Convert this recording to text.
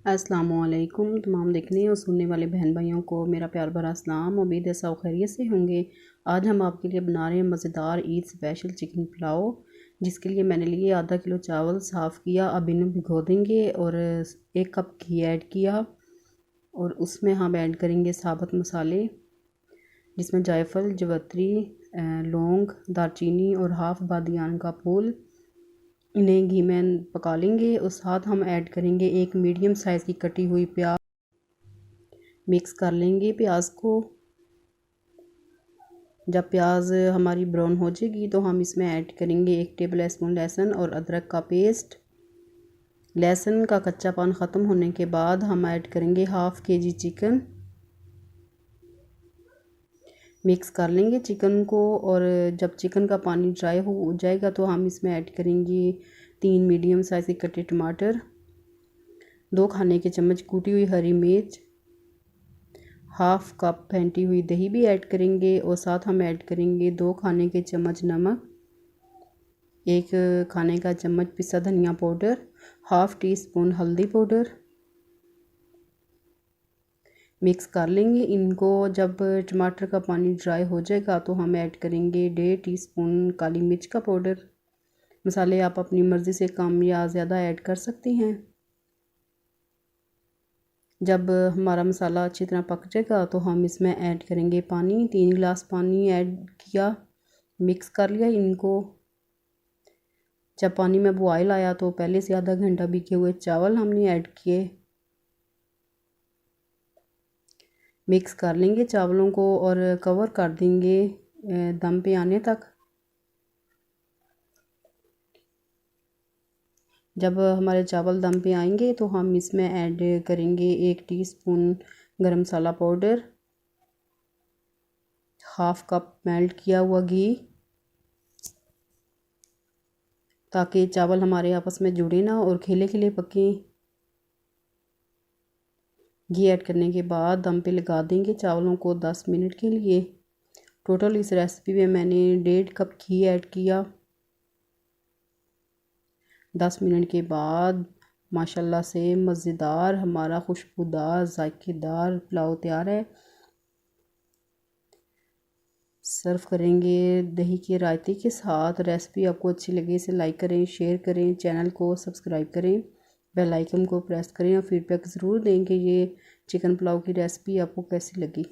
अस्सलामुअलैकुम तमाम देखने और सुनने वाले बहन भाइयों को मेरा प्यार भरा सलाम। उम्मीद है सब खैरियत से होंगे। आज हम आपके लिए बना रहे हैं मज़ेदार ईद स्पेशल चिकन पुलाव, जिसके लिए मैंने लिए आधा किलो चावल साफ़ किया। अब इन्हें भिगो देंगे और 1 कप घी ऐड किया और उसमें हम ऐड करेंगे साबुत मसाले, जिसमें जायफल, जवत्री, लौंग, दालचीनी और हाफ बादियान का फूल। इन्हें घी में पका लेंगे और साथ हम ऐड करेंगे एक मीडियम साइज़ की कटी हुई प्याज। मिक्स कर लेंगे प्याज को। जब प्याज हमारी ब्राउन हो जाएगी तो हम इसमें ऐड करेंगे 1 टेबल स्पून लहसुन और अदरक का पेस्ट। लहसुन का कच्चापन ख़त्म होने के बाद हम ऐड करेंगे हाफ़ kg चिकन। मिक्स कर लेंगे चिकन को और जब चिकन का पानी ड्राई हो जाएगा तो हम इसमें ऐड करेंगे 3 मीडियम साइज़ के कटे टमाटर, 2 खाने के चम्मच कूटी हुई हरी मिर्च, हाफ़ कप फेंटी हुई दही भी ऐड करेंगे और साथ हम ऐड करेंगे 2 खाने के चम्मच नमक, 1 खाने का चम्मच पिसा धनिया पाउडर, हाफ़ टी स्पून हल्दी पाउडर। मिक्स कर लेंगे इनको। जब टमाटर का पानी ड्राई हो जाएगा तो हम ऐड करेंगे 1.5 टीस्पून काली मिर्च का पाउडर। मसाले आप अपनी मर्ज़ी से कम या ज़्यादा ऐड कर सकती हैं। जब हमारा मसाला अच्छी तरह पक जाएगा तो हम इसमें ऐड करेंगे पानी। 3 गिलास पानी ऐड किया, मिक्स कर लिया इनको। जब पानी में बॉयल आया तो पहले से आधा घंटा भिगे हुए चावल हमने ऐड किए। मिक्स कर लेंगे चावलों को और कवर कर देंगे दम पे आने तक। जब हमारे चावल दम पे आएंगे तो हम इसमें ऐड करेंगे 1 टीस्पून गरम मसाला पाउडर, हाफ़ कप मेल्ट किया हुआ घी, ताकि चावल हमारे आपस में जुड़े ना और खिले खिले पकें। घी ऐड करने के बाद दम पे लगा देंगे चावलों को 10 मिनट के लिए। टोटल इस रेसिपी में मैंने 1.5 कप घी ऐड किया। 10 मिनट के बाद माशाल्लाह से मज़ेदार हमारा खुशबूदार जायकेदार पुलाव तैयार है। सर्व करेंगे दही के रायते के साथ। रेसिपी आपको अच्छी लगे इसे लाइक करें, शेयर करें, चैनल को सब्सक्राइब करें, बेल आइकन को प्रेस करें और फीडबैक ज़रूर दें कि ये चिकन पुलाव की रेसिपी आपको कैसी लगी।